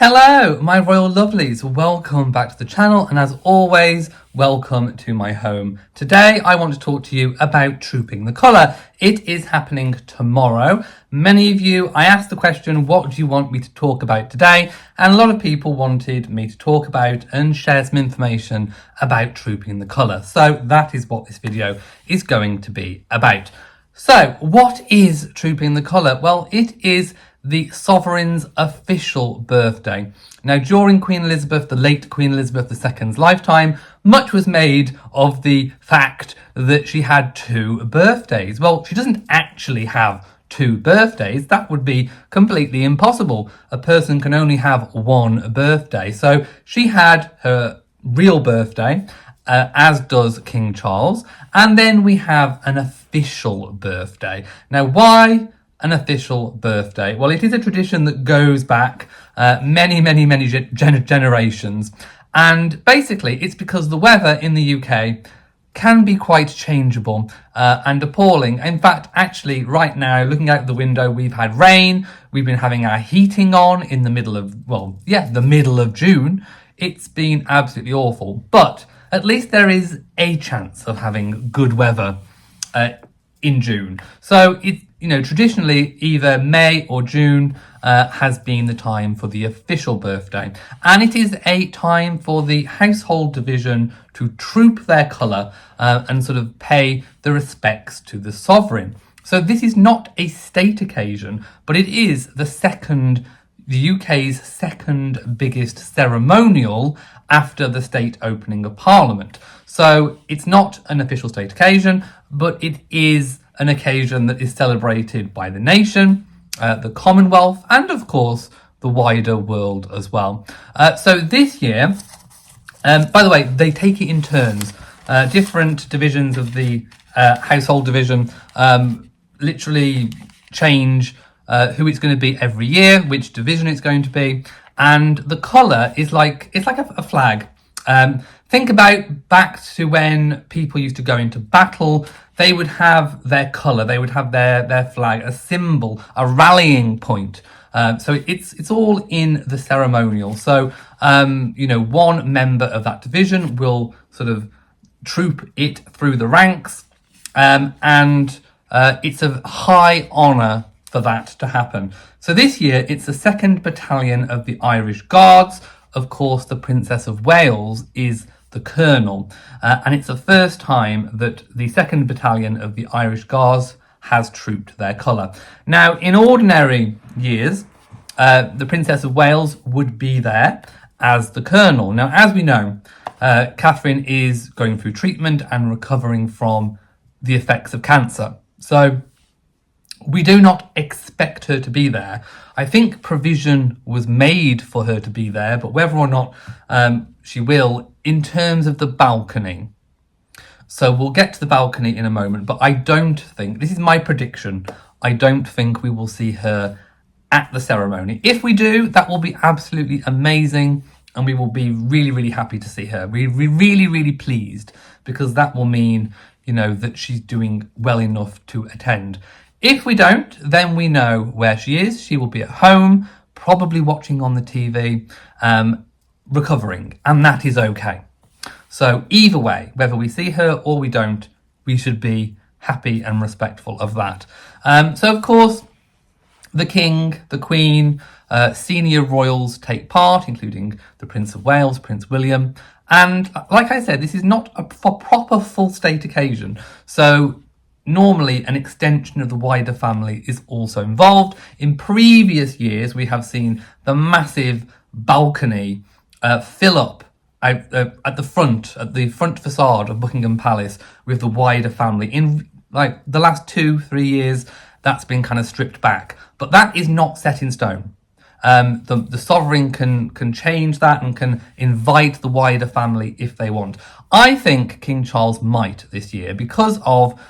Hello, my royal lovelies. Welcome back to the channel, and as always, welcome to my home. Today, I want to talk to you about Trooping the Colour. It is happening tomorrow. Many of you, I asked the question, what do you want me to talk about today? And a lot of people wanted me to talk about and share some information about Trooping the Colour. So that is what this video is going to be about. So, what is Trooping the Colour? Well, it is the sovereign's official birthday. Now, during Queen Elizabeth, the late Queen Elizabeth II's lifetime, much was made of the fact that she had two birthdays. Well, she doesn't actually have two birthdays. That would be completely impossible. A person can only have one birthday. So she had her real birthday, as does King Charles, and then we have an official birthday. Now, why an official birthday? Well, it is a tradition that goes back many generations, and basically it's because the weather in the UK can be quite changeable and appalling. In fact, actually right now, looking out the window, we've had rain, we've been having our heating on in the middle of, the middle of June. It's been absolutely awful, but at least there is a chance of having good weather in June. So traditionally either May or June has been the time for the official birthday. And it is a time for the household division to troop their colour and sort of pay the respects to the sovereign. So this is not a state occasion, but it is the UK's second biggest ceremonial after the state opening of Parliament. So it's not an official state occasion, but it is an occasion that is celebrated by the nation, the Commonwealth, and of course the wider world as well. So this year, by the way, they take it in turns. Different divisions of the household division literally change who it's going to be every year, which division it's going to be, and the colour is it's like a flag. Think about back to when people used to go into battle. They would have their colour, they would have their flag, a symbol, a rallying point. So it's all in the ceremonial. So one member of that division will sort of troop it through the ranks, and it's a high honour for that to happen. So this year it's the 2nd Battalion of the Irish Guards. Of course, the Princess of Wales is the colonel, and it's the first time that the 2nd Battalion of the Irish Guards has trooped their colour. Now, in ordinary years, the Princess of Wales would be there as the colonel. Now, as we know, Catherine is going through treatment and recovering from the effects of cancer. So we do not expect her to be there. I think provision was made for her to be there, but whether or not she will, in terms of the balcony. So we'll get to the balcony in a moment, but I don't think, this is my prediction, I don't think we will see her at the ceremony. If we do, that will be absolutely amazing, and we will be really happy to see her. We're really pleased, because that will mean, that she's doing well enough to attend. If we don't, then we know where she is. She will be at home, probably watching on the TV, recovering, and that is okay. So either way, whether we see her or we don't, we should be happy and respectful of that. So of course, the King, the Queen, senior royals take part, including the Prince of Wales, Prince William. And like I said, this is not a proper full state occasion. So normally an extension of the wider family is also involved. In previous years, we have seen the massive balcony fill up at the front facade of Buckingham Palace with the wider family. In the last 2-3 years, that's been kind of stripped back, but that is not set in stone. The sovereign can change that and can invite the wider family if they want. I think King Charles might this year, because of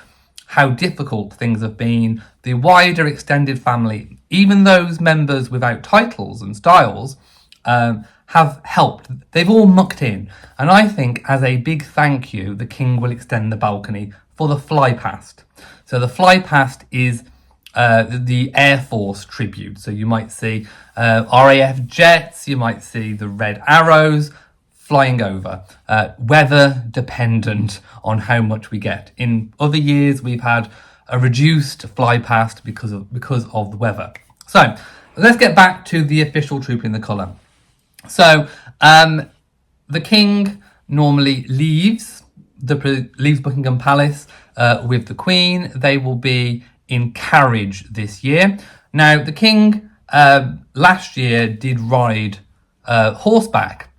how difficult things have been. The wider extended family, even those members without titles and styles, have helped. They've all mucked in. And I think as a big thank you, the King will extend the balcony for the fly past. So the fly past is the Air Force tribute. So you might see RAF jets, you might see the Red Arrows flying over, weather dependent on how much we get. In other years, we've had a reduced fly past because of the weather. So let's get back to the official trooping the colour. So the King normally leaves Buckingham Palace with the Queen. They will be in carriage this year. Now, the King last year did ride horseback.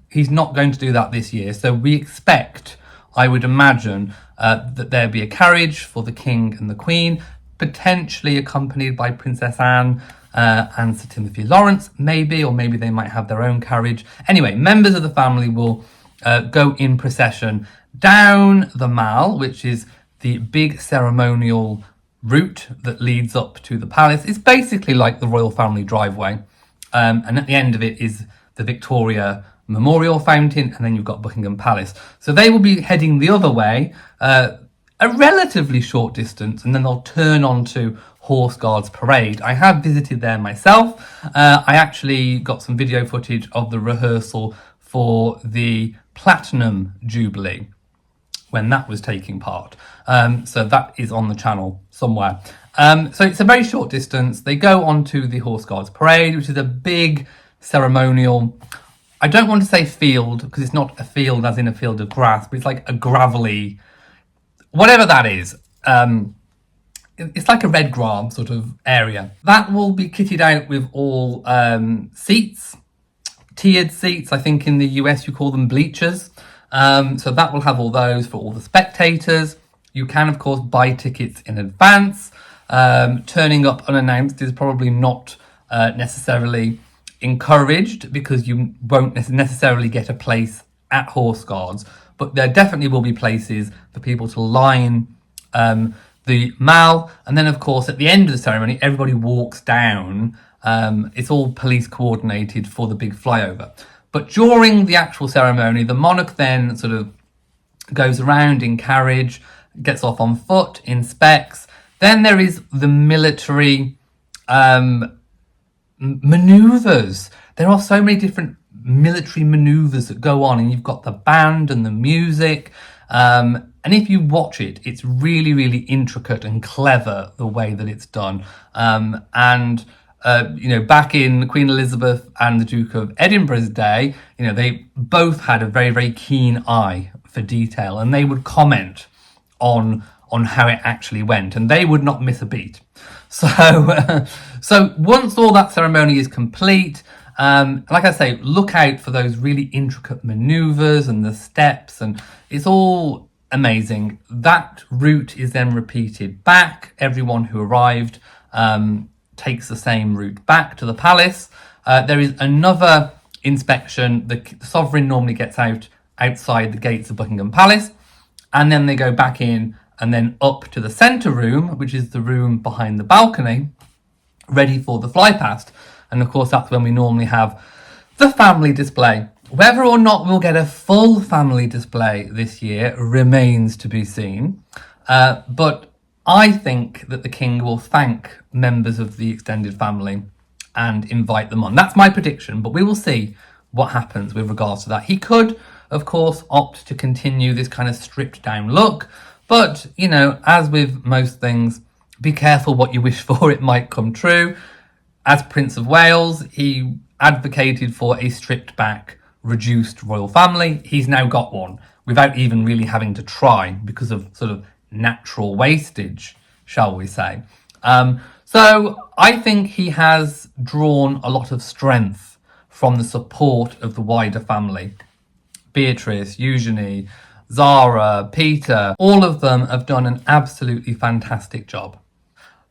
He's not going to do that this year. So we expect, I would imagine, that there'll be a carriage for the King and the Queen, potentially accompanied by Princess Anne and Sir Timothy Lawrence, maybe, or maybe they might have their own carriage. Anyway, members of the family will go in procession down the Mall, which is the big ceremonial route that leads up to the palace. It's basically like the royal family driveway. And at the end of it is the Victoria Memorial Fountain, and then you've got Buckingham Palace. So they will be heading the other way, a relatively short distance, and then they'll turn onto Horse Guards Parade. I have visited there myself. I actually got some video footage of the rehearsal for the Platinum Jubilee when that was taking part. So that is on the channel somewhere. So it's a very short distance. They go onto the Horse Guards Parade, which is a big ceremonial, I don't want to say field, because it's not a field as in a field of grass, but it's like a gravelly, whatever that is. It's like a red grass sort of area. That will be kitted out with all seats, tiered seats. I think in the US you call them bleachers. So that will have all those for all the spectators. You can, of course, buy tickets in advance. Turning up unannounced is probably not necessarily encouraged, because you won't necessarily get a place at Horse Guards, but there definitely will be places for people to line the Mall. And then, of course, at the end of the ceremony, everybody walks down. It's all police coordinated for the big flyover. But during the actual ceremony, the monarch then sort of goes around in carriage, gets off on foot, inspects. Then there is the military maneuvers. There are so many different military maneuvers that go on, and you've got the band and the music. And if you watch it, it's really, really intricate and clever the way that it's done. Back in Queen Elizabeth and the Duke of Edinburgh's day, they both had a very, very keen eye for detail, and they would comment on how it actually went, and they would not miss a beat. So once all that ceremony is complete, like I say, look out for those really intricate maneuvers and the steps, and it's all amazing. That route is then repeated back. Everyone who arrived takes the same route back to the palace. There is another inspection. The sovereign normally gets outside the gates of Buckingham Palace, and then they go back in and then up to the centre room, which is the room behind the balcony, ready for the fly past. And of course, that's when we normally have the family display. Whether or not we'll get a full family display this year remains to be seen. But I think that the King will thank members of the extended family and invite them on. That's my prediction, but we will see what happens with regards to that. He could, of course, opt to continue this kind of stripped down look. But, as with most things, be careful what you wish for, it might come true. As Prince of Wales, he advocated for a stripped back, reduced royal family. He's now got one without even really having to try, because of sort of natural wastage, shall we say. So I think he has drawn a lot of strength from the support of the wider family. Beatrice, Eugenie, Zara, Peter, all of them have done an absolutely fantastic job.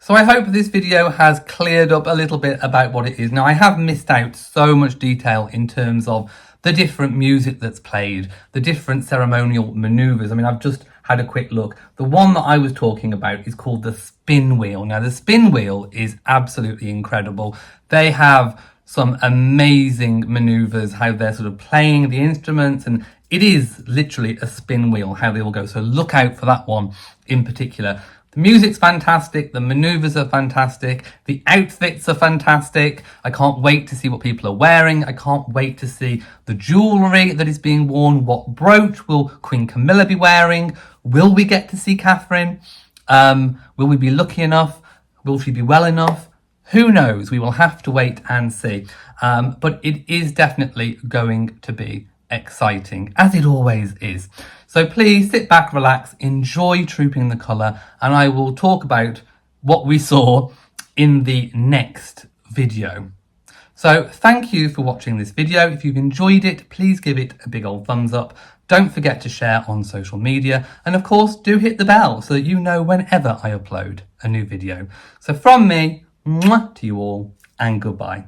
So I hope this video has cleared up a little bit about what it is. Now, I have missed out so much detail in terms of the different music that's played, the different ceremonial maneuvers. I mean, I've just had a quick look. The one that I was talking about is called the spin wheel. Now, the spin wheel is absolutely incredible. They have some amazing maneuvers, how they're sort of playing the instruments, and it is literally a spin wheel, how they all go. So look out for that one in particular. The music's fantastic, the maneuvers are fantastic, the outfits are fantastic. I can't wait to see what people are wearing. I can't wait to see the jewellery that is being worn. What brooch will Queen Camilla be wearing? Will we get to see Catherine? Will we be lucky enough? Will she be well enough? Who knows? We will have to wait and see. But it is definitely going to be exciting, as it always is. So please sit back, relax, enjoy Trooping the Colour, and I will talk about what we saw in the next video. So thank you for watching this video. If you've enjoyed it, please give it a big old thumbs up. Don't forget to share on social media, and of course do hit the bell so that you know whenever I upload a new video. So from me, mwah, to you all, and goodbye.